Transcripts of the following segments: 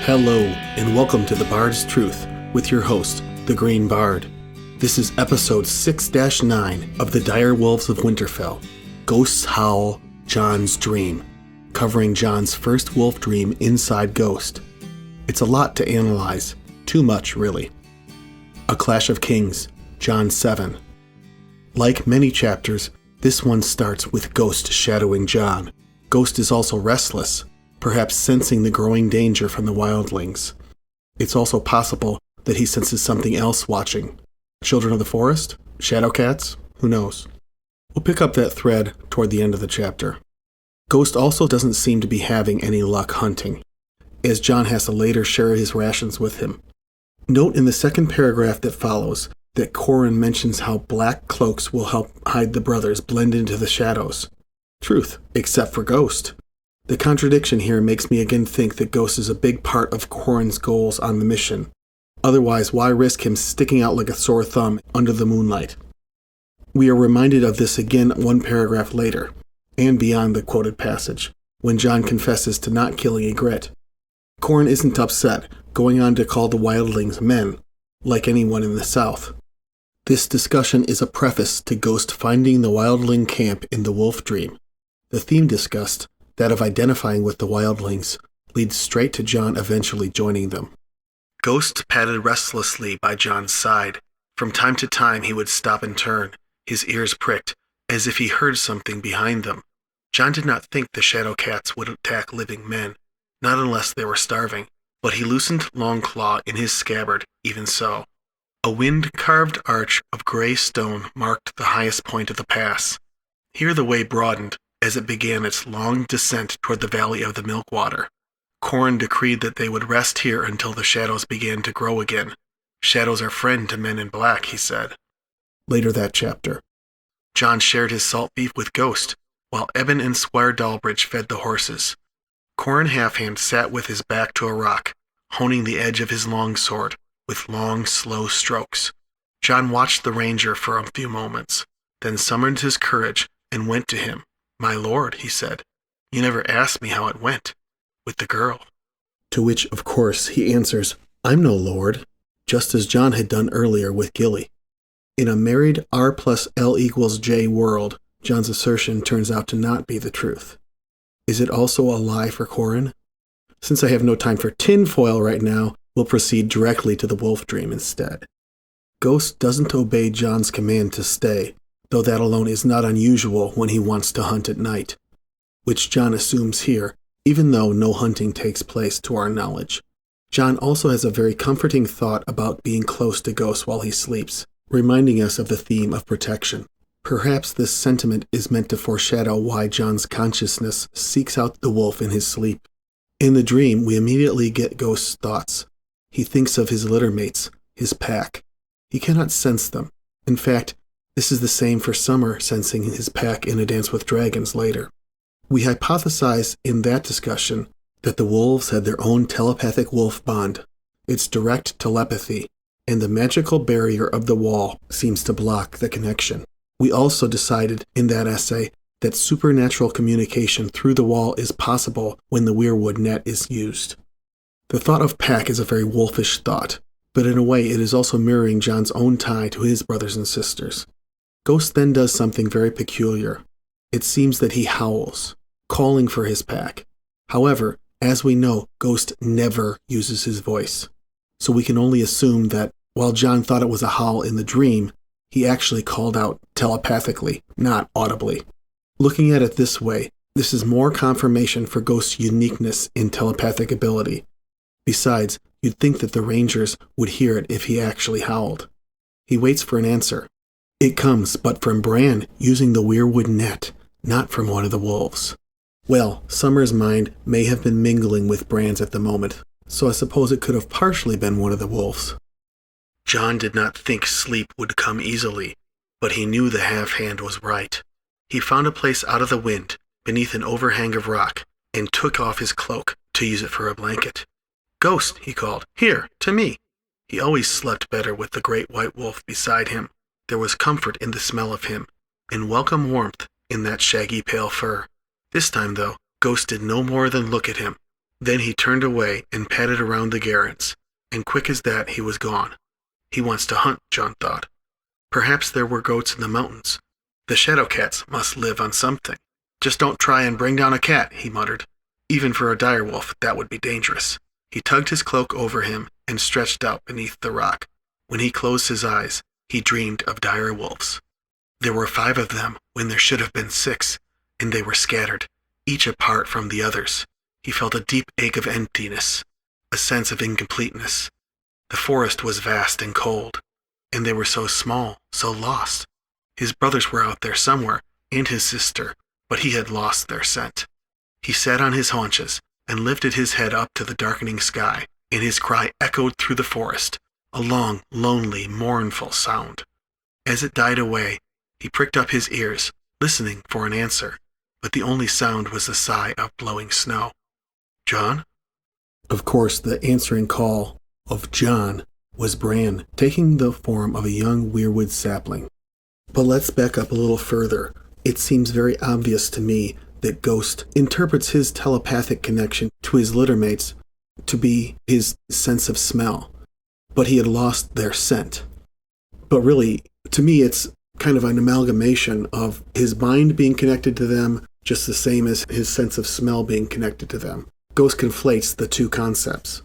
Hello, and welcome to The Bard's Truth with your host, the Green Bard. This is episode 6-9 of the Direwolves of Winterfell, Ghost's Howl, Jon's Dream, covering Jon's first wolf dream inside Ghost. It's a lot to analyze, too much really. A Clash of Kings, Jon 7. Like many chapters, this one starts with Ghost shadowing Jon. Ghost is also restless, perhaps sensing the growing danger from the wildlings. It's also possible that he senses something else watching. Children of the forest? Shadow cats? Who knows? We'll pick up that thread toward the end of the chapter. Ghost also doesn't seem to be having any luck hunting, as Jon has to later share his rations with him. Note in the second paragraph that follows that Qhorin mentions how black cloaks will help hide the brothers blend into the shadows. Truth, except for Ghost. The contradiction here makes me again think that Ghost is a big part of Qhorin's goals on the mission. Otherwise, why risk him sticking out like a sore thumb under the moonlight? We are reminded of this again one paragraph later, and beyond the quoted passage, when Jon confesses to not killing Ygritte. Qhorin isn't upset, going on to call the wildlings men, like anyone in the south. This discussion is a preface to Ghost finding the wildling camp in the wolf dream. The theme discussed, that of identifying with the wildlings, leads straight to Jon eventually joining them. Ghost padded restlessly by Jon's side. From time to time he would stop and turn, his ears pricked, as if he heard something behind them. Jon did not think the shadow cats would attack living men, not unless they were starving, but he loosened Longclaw in his scabbard, even so. A wind-carved arch of gray stone marked the highest point of the pass. Here the way broadened, as it began its long descent toward the Valley of the Milkwater. Qhorin decreed that they would rest here until the shadows began to grow again. Shadows are friend to men in black, he said. Later that chapter. Jon shared his salt beef with Ghost, while Eben and Squire Dalbridge fed the horses. Qhorin Halfhand sat with his back to a rock, honing the edge of his longsword with long, slow strokes. Jon watched the ranger for a few moments, then summoned his courage and went to him. "My lord," he said, "you never asked me how it went with the girl." To which, of course, he answers, "I'm no lord," just as Jon had done earlier with Gilly. In a married R+L=J world, Jon's assertion turns out to not be the truth. Is it also a lie for Qhorin? Since I have no time for tinfoil right now, we'll proceed directly to the wolf dream instead. Ghost doesn't obey Jon's command to stay, though that alone is not unusual when he wants to hunt at night, which Jon assumes here, even though no hunting takes place to our knowledge. Jon also has a very comforting thought about being close to Ghost while he sleeps, reminding us of the theme of protection. Perhaps this sentiment is meant to foreshadow why Jon's consciousness seeks out the wolf in his sleep. In the dream, we immediately get Ghost's thoughts. He thinks of his littermates, his pack. He cannot sense them. In fact, this is the same for Summer sensing his pack in A Dance with Dragons later. We hypothesize in that discussion that the wolves had their own telepathic wolf bond. It's direct telepathy, and the magical barrier of the wall seems to block the connection. We also decided in that essay that supernatural communication through the wall is possible when the weirwood net is used. The thought of pack is a very wolfish thought, but in a way it is also mirroring Jon's own tie to his brothers and sisters. Ghost then does something very peculiar. It seems that he howls, calling for his pack. However, as we know, Ghost never uses his voice. So we can only assume that while Jon thought it was a howl in the dream, he actually called out telepathically, not audibly. Looking at it this way, this is more confirmation for Ghost's uniqueness in telepathic ability. Besides, you'd think that the rangers would hear it if he actually howled. He waits for an answer. It comes, but from Bran using the weirwood net, not from one of the wolves. Well, Summer's mind may have been mingling with Bran's at the moment, so I suppose it could have partially been one of the wolves. Jon did not think sleep would come easily, but he knew the half-hand was right. He found a place out of the wind, beneath an overhang of rock, and took off his cloak to use it for a blanket. "Ghost," he called, "here, to me." He always slept better with the great white wolf beside him. There was comfort in the smell of him, and welcome warmth in that shaggy pale fur. This time, though, Ghost did no more than look at him. Then he turned away and padded around the garrets, and quick as that he was gone. He wants to hunt, Jon thought. Perhaps there were goats in the mountains. The shadow cats must live on something. Just don't try and bring down a cat, he muttered. Even for a direwolf, that would be dangerous. He tugged his cloak over him and stretched out beneath the rock. When he closed his eyes, he dreamed of direwolves. There were 5 of them when there should have been 6, and they were scattered, each apart from the others. He felt a deep ache of emptiness, a sense of incompleteness. The forest was vast and cold, and they were so small, so lost. His brothers were out there somewhere, and his sister, but he had lost their scent. He sat on his haunches and lifted his head up to the darkening sky, and his cry echoed through the forest, a long, lonely, mournful sound. As it died away, he pricked up his ears, listening for an answer, but the only sound was the sigh of blowing snow. Jon? Of course, the answering call of Jon was Bran, taking the form of a young weirwood sapling. But let's back up a little further. It seems very obvious to me that Ghost interprets his telepathic connection to his littermates to be his sense of smell, but he had lost their scent. But really, to me, it's kind of an amalgamation of his mind being connected to them just the same as his sense of smell being connected to them. Ghost conflates the two concepts.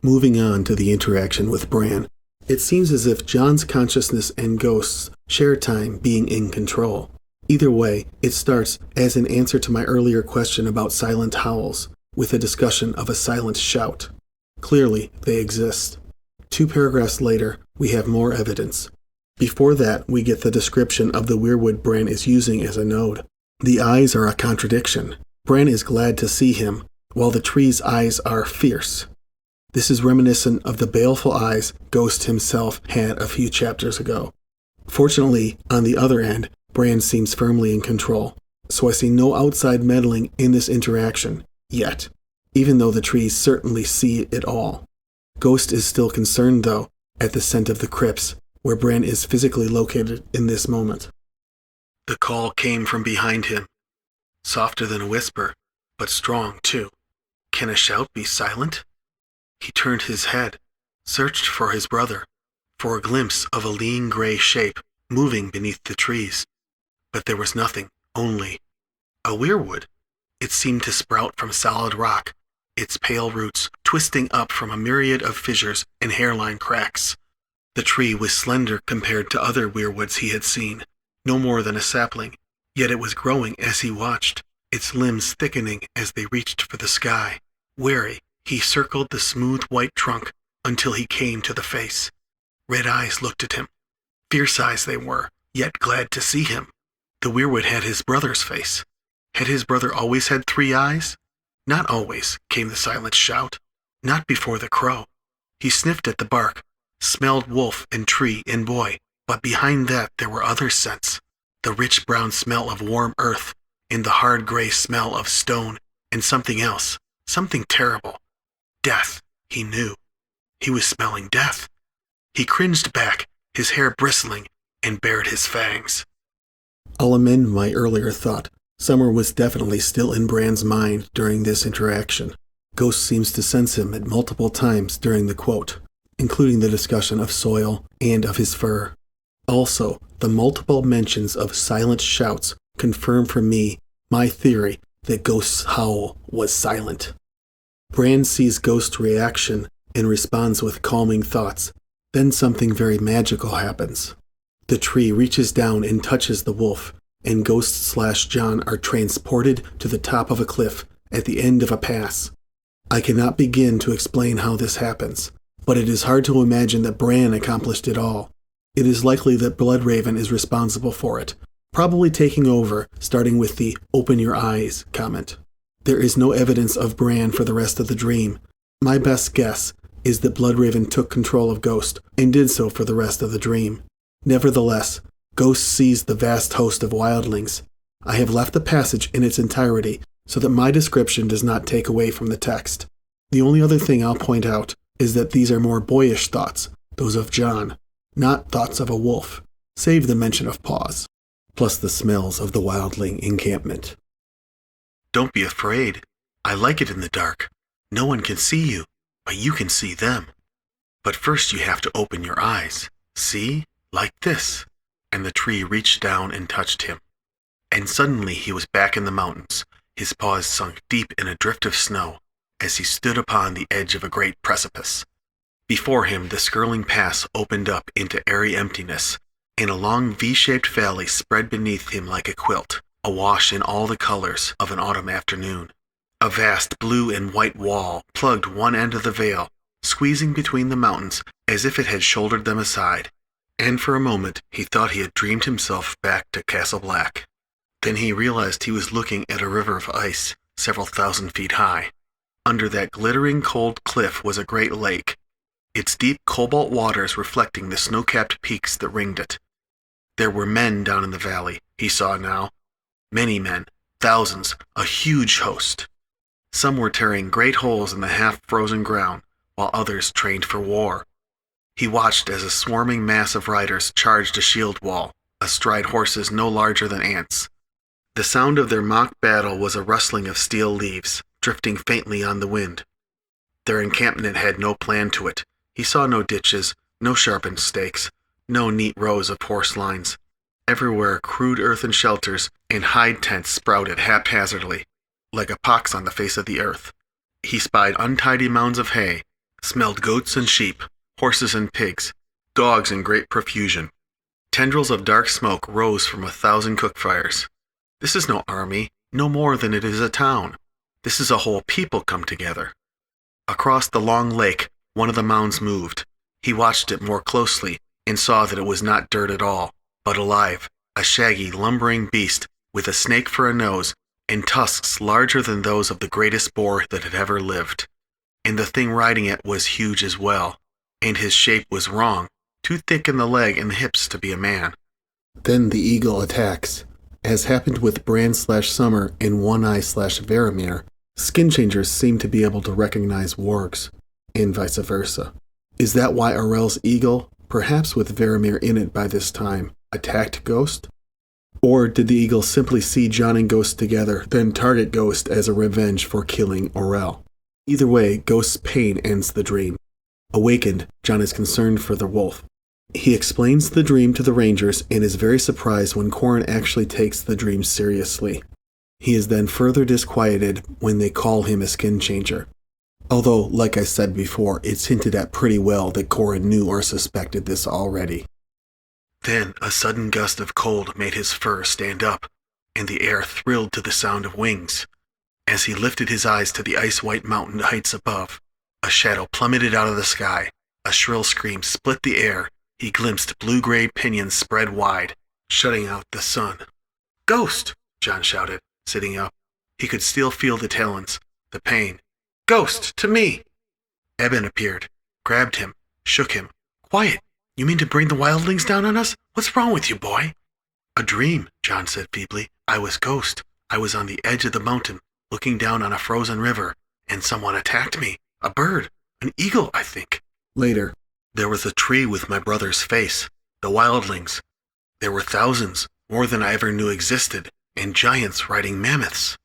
Moving on to the interaction with Bran, it seems as if Jon's consciousness and Ghost's share time being in control. Either way, it starts as an answer to my earlier question about silent howls, with a discussion of a silent shout. Clearly, they exist. 2 paragraphs later, we have more evidence. Before that, we get the description of the weirwood Bran is using as a node. The eyes are a contradiction. Bran is glad to see him, while the tree's eyes are fierce. This is reminiscent of the baleful eyes Ghost himself had a few chapters ago. Fortunately, on the other end, Bran seems firmly in control, so I see no outside meddling in this interaction, yet, even though the trees certainly see it all. Ghost is still concerned, though, at the scent of the crypts, where Bran is physically located in this moment. The call came from behind him, softer than a whisper, but strong, too. Can a shout be silent? He turned his head, searched for his brother, for a glimpse of a lean gray shape moving beneath the trees. But there was nothing, only a weirwood. It seemed to sprout from solid rock, its pale roots twisting up from a myriad of fissures and hairline cracks. The tree was slender compared to other weirwoods he had seen, no more than a sapling, yet it was growing as he watched, its limbs thickening as they reached for the sky. Wary, he circled the smooth white trunk until he came to the face. Red eyes looked at him. Fierce eyes they were, yet glad to see him. The weirwood had his brother's face. Had his brother always had 3 eyes? Not always, came the silent shout. Not before the crow. He sniffed at the bark, smelled wolf and tree and boy, but behind that there were other scents. The rich brown smell of warm earth, and the hard gray smell of stone, and something else, something terrible. Death, he knew. He was smelling death. He cringed back, his hair bristling, and bared his fangs. I'll amend my earlier thought. Summer was definitely still in Bran's mind during this interaction. Ghost seems to sense him at multiple times during the quote, including the discussion of soil and of his fur. Also, the multiple mentions of silent shouts confirm for me my theory that Ghost's howl was silent. Bran sees Ghost's reaction and responds with calming thoughts. Then something very magical happens. The tree reaches down and touches the wolf, and Ghost/Jon are transported to the top of a cliff at the end of a pass. I cannot begin to explain how this happens, but it is hard to imagine that Bran accomplished it all. It is likely that Bloodraven is responsible for it, probably taking over, starting with the "open your eyes" comment. There is no evidence of Bran for the rest of the dream. My best guess is that Bloodraven took control of Ghost and did so for the rest of the dream. Nevertheless, Ghost sees the vast host of wildlings. I have left the passage in its entirety so that my description does not take away from the text. The only other thing I'll point out is that these are more boyish thoughts, those of Jon, not thoughts of a wolf, save the mention of paws, plus the smells of the wildling encampment. Don't be afraid. I like it in the dark. No one can see you, but you can see them. But first you have to open your eyes. See? Like this." And the tree reached down and touched him. And suddenly he was back in the mountains, his paws sunk deep in a drift of snow, as he stood upon the edge of a great precipice. Before him the skirling pass opened up into airy emptiness, and a long V-shaped valley spread beneath him like a quilt, awash in all the colors of an autumn afternoon. A vast blue and white wall plugged one end of the vale, squeezing between the mountains as if it had shouldered them aside, and for a moment he thought he had dreamed himself back to Castle Black. Then he realized he was looking at a river of ice, several thousand feet high. Under that glittering cold cliff was a great lake, its deep cobalt waters reflecting the snow-capped peaks that ringed it. There were men down in the valley, he saw now. Many men, thousands, a huge host. Some were tearing great holes in the half-frozen ground, while others trained for war. He watched as a swarming mass of riders charged a shield wall, astride horses no larger than ants. The sound of their mock battle was a rustling of steel leaves, drifting faintly on the wind. Their encampment had no plan to it. He saw no ditches, no sharpened stakes, no neat rows of horse lines. Everywhere crude earthen shelters and hide tents sprouted haphazardly, like a pox on the face of the earth. He spied untidy mounds of hay, smelled goats and sheep, horses and pigs, dogs in great profusion. Tendrils of dark smoke rose from 1,000 cook fires. This is no army, no more than it is a town. This is a whole people come together. Across the long lake, one of the mounds moved. He watched it more closely and saw that it was not dirt at all, but alive, a shaggy, lumbering beast with a snake for a nose and tusks larger than those of the greatest boar that had ever lived. And the thing riding it was huge as well, and his shape was wrong, too thick in the leg and the hips to be a man. Then the eagle attacks. As happened with Bran/Summer and One-Eye/Varamir, skinchangers seem to be able to recognize wargs, and vice versa. Is that why Orell's eagle, perhaps with Varamir in it by this time, attacked Ghost? Or did the eagle simply see Jon and Ghost together, then target Ghost as a revenge for killing Orell? Either way, Ghost's pain ends the dream. Awakened, Jon is concerned for the wolf. He explains the dream to the Rangers and is very surprised when Qhorin actually takes the dream seriously. He is then further disquieted when they call him a skin changer. Although, like I said before, it's hinted at pretty well that Qhorin knew or suspected this already. Then a sudden gust of cold made his fur stand up, and the air thrilled to the sound of wings. As he lifted his eyes to the ice-white mountain heights above, a shadow plummeted out of the sky. A shrill scream split the air. He glimpsed blue-gray pinions spread wide, shutting out the sun. "Ghost!" Jon shouted, sitting up. He could still feel the talons, the pain. "Ghost, to me!" Eben appeared, grabbed him, shook him. "Quiet! You mean to bring the wildlings down on us? What's wrong with you, boy?" "A dream," Jon said feebly. "I was Ghost. I was on the edge of the mountain, looking down on a frozen river, and someone attacked me. A bird. An eagle, I think." Later, there was a tree with my brother's face. The wildlings. There were thousands, more than I ever knew existed, and giants riding mammoths.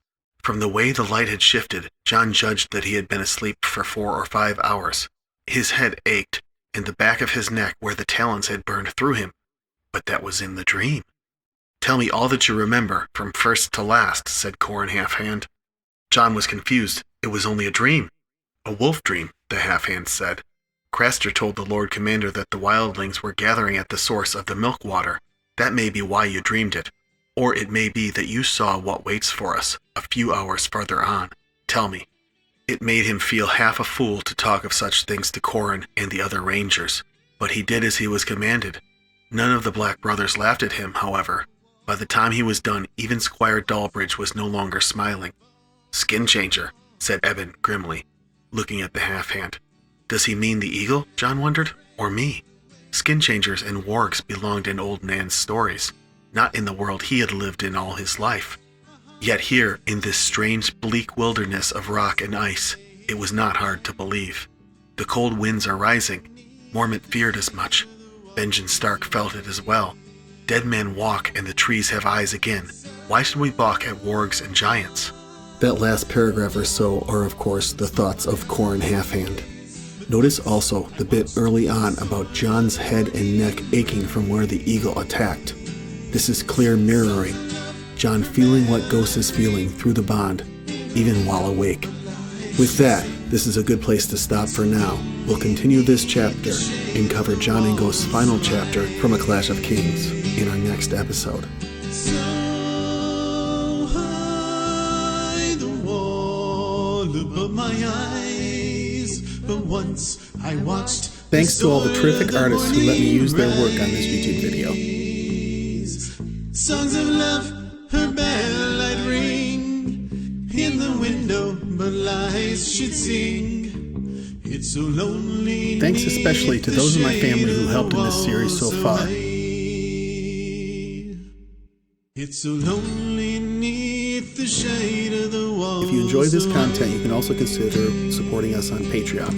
From the way the light had shifted, Jon judged that he had been asleep for 4 or 5 hours. His head ached, and the back of his neck where the talons had burned through him. But that was in the dream. "Tell me all that you remember, from first to last," said Qhorin Halfhand. Jon was confused. It was only a dream. "A wolf dream," the Halfhand said. "Craster told the Lord Commander that the wildlings were gathering at the source of the milk water. That may be why you dreamed it. Or it may be that you saw what waits for us, a few hours farther on. Tell me." It made him feel half a fool to talk of such things to Qhorin and the other Rangers, but he did as he was commanded. None of the Black Brothers laughed at him, however. By the time he was done, even Squire Dalbridge was no longer smiling. "Skin changer," said Eben grimly, looking at the Halfhand. Does he mean the eagle, Jon wondered, or me? Skin changers and wargs belonged in old Nan's stories, not in the world he had lived in all his life. Yet here, in this strange, bleak wilderness of rock and ice, it was not hard to believe. The cold winds are rising. Mormont feared as much. Benjen Stark felt it as well. Dead men walk and the trees have eyes again. Why should we balk at wargs and giants? That last paragraph or so are, of course, the thoughts of Qhorin Halfhand. Notice also the bit early on about Jon's head and neck aching from where the eagle attacked. This is clear mirroring, Jon feeling what Ghost is feeling through the bond, even while awake. With that, this is a good place to stop for now. We'll continue this chapter and cover Jon and Ghost's final chapter from A Clash of Kings in our next episode. So high the wall above my eyes, but once I watched. Thanks to all the terrific artists who let me use their work on this YouTube video. Songs of love, her bell I'd ring in the window, but lies should sing. It's so lonely. Thanks especially to those in my family who helped in this series so far. It's so lonely neath the shade of the wall. If you enjoy this content, you can also consider supporting us on Patreon.